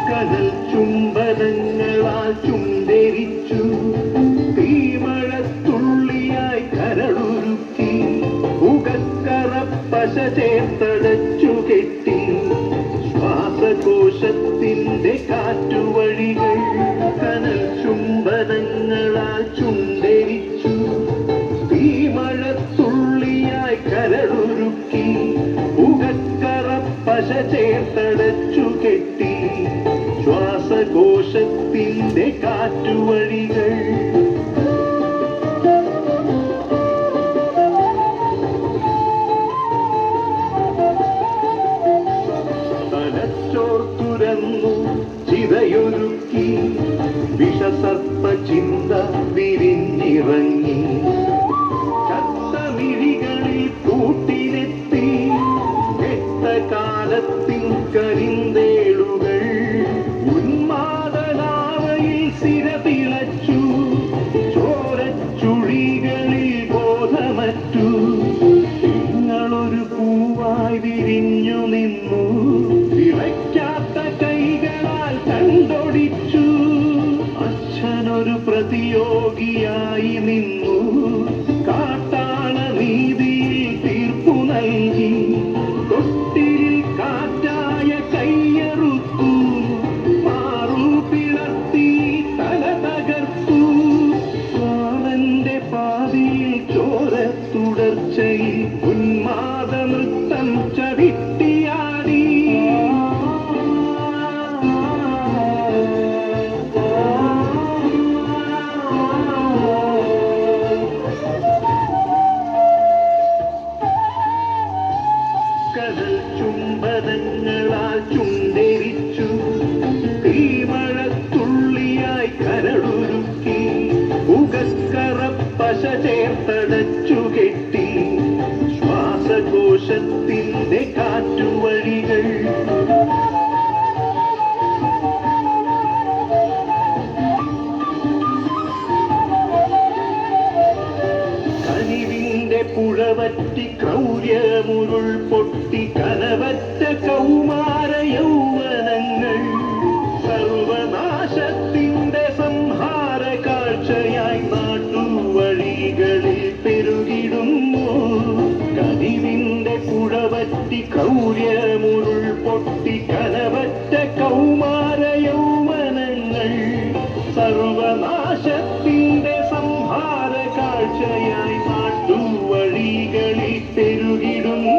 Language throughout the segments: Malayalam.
കടൽ ചുംബനങ്ങളാൽ ചുണ്ടരിച്ചു തീമഴത്തുള്ളിയായി കരളുരുക്കി ഉകക്കറപ്പശ ചേർത്തടച്ചു കെട്ടി ശ്വാസകോശത്തിന്റെ കാറ്റുവഴികൾ കനൽ ചുംബനങ്ങളാൽ ചുണ്ടരിച്ചു തീമഴത്തുള്ളിയായി കരളുരുക്കി ഉകക്കറപ്പശ ചേർത്തടച്ചു കെട്ടി ശ്വാസകോശത്തിന്റെ കാറ്റുവഴികൾ തലച്ചോർ തുരന്നു ചിതയൊരുക്കി വിഷസർപ്പ ചിന്ത വിരിഞ്ഞിറങ്ങി ചത്തമിഴികളിൽ കൂട്ടിനെത്തി കെട്ട കാലത്തിൻ കരിന്തേളുകൾ ഉന്മാദനാവയിൽ സിരതിളച്ചു ചോരച്ചുഴികളിൽ ബോധമറ്റു നിങ്ങളൊരു പൂവായി വിരിഞ്ഞു നിന്നു വിളയ്ക്കാത്ത കൈകളാൽ കണ്ടൊടിച്ചു അച്ഛനൊരു പ്രതിയോഗിയായി നിന്നു കാട്ടാള നീതിയിൽ തീർപ്പു നൽകി തൊട്ടിൽ കാറ്റായ കയ്യറുത്തു മാറു പിളർത്തി തല തകർത്തു കാലന്റെ പാതിയിൽ ചോര തുടർച്ചയിൽ ഉന്മാദ നൃത്തം ചവിട്ടിയാടി കടൽ ചുംബനങ്ങളാൽ ചുണ്ടരിച്ചു തീമഴത്തുള്ളിയായി കരളുരുക്കി ഉകക്കറപ്പശ ചേർത്തടച്ചു കെട്ടി ശ്വാസകോശത്തിന്റെ കാറ്റുവഴികൾ കനിവിന്റെ പുഴവറ്റി ക്രൗര്യമുരുൾ പൊട്ടി കനവറ്റ കൗമാര യൗവനങ്ങൾ സർവനാശത്തിന്റെ സംഹാര കാഴ്ചയായി നാട്ടുവഴികളിൽ പെരുകിടുന്നു കനിവിന്റെ പുഴവറ്റി ക്രൗര്യമുരുൾ പൊട്ടി കനവറ്റ കൗമാര യൗവനങ്ങൾ സർവനാശത്തിന്റെ സംഹാര കാഴ്ചയായി നാട്ടുവഴികളിൽ പെരുകിടുന്നു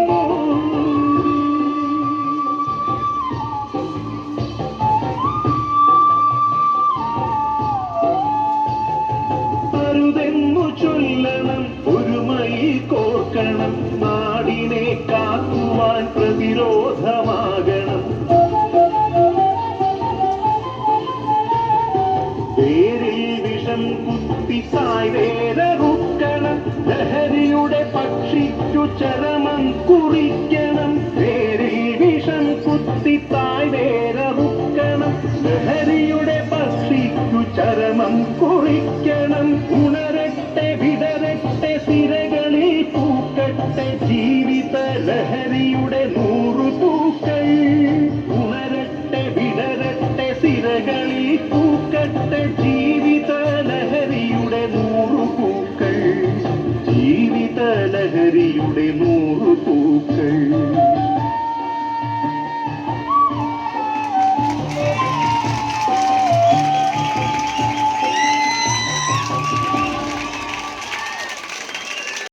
അരുതെന്നു ചൊല്ലണം ഒരുമയിൽ കോർക്കണം നാടിനെ കാക്കുവാൻ പ്രതിരോധമാകണം പേരിൽ വിഷം കുത്തി സായ്വേരറുക്കണം ലഹരിയുടെ പക്ഷിക്കു ചരമം കുറിക്കണം പേരിൽ വിഷം കുത്തി തായ്വേരറുക്കണം ലഹരിയുടെ പക്ഷിക്കു ചരമം കുറിക്കണം ഉണരട്ടെ വിടരട്ടെ സിരകളിൽ പൂക്കട്ടെ ജീവിത ലഹരിയുടെ 100 പൂക്കൾ ഉണരട്ടെ വിടരട്ടെ സിരകളിൽ പൂക്കട്ടെ ജീവിത ലഹരിയുടെ 100 പൂക്കൾ ജീവിത ലഹരിയുടെ 100 പൂക്കൾ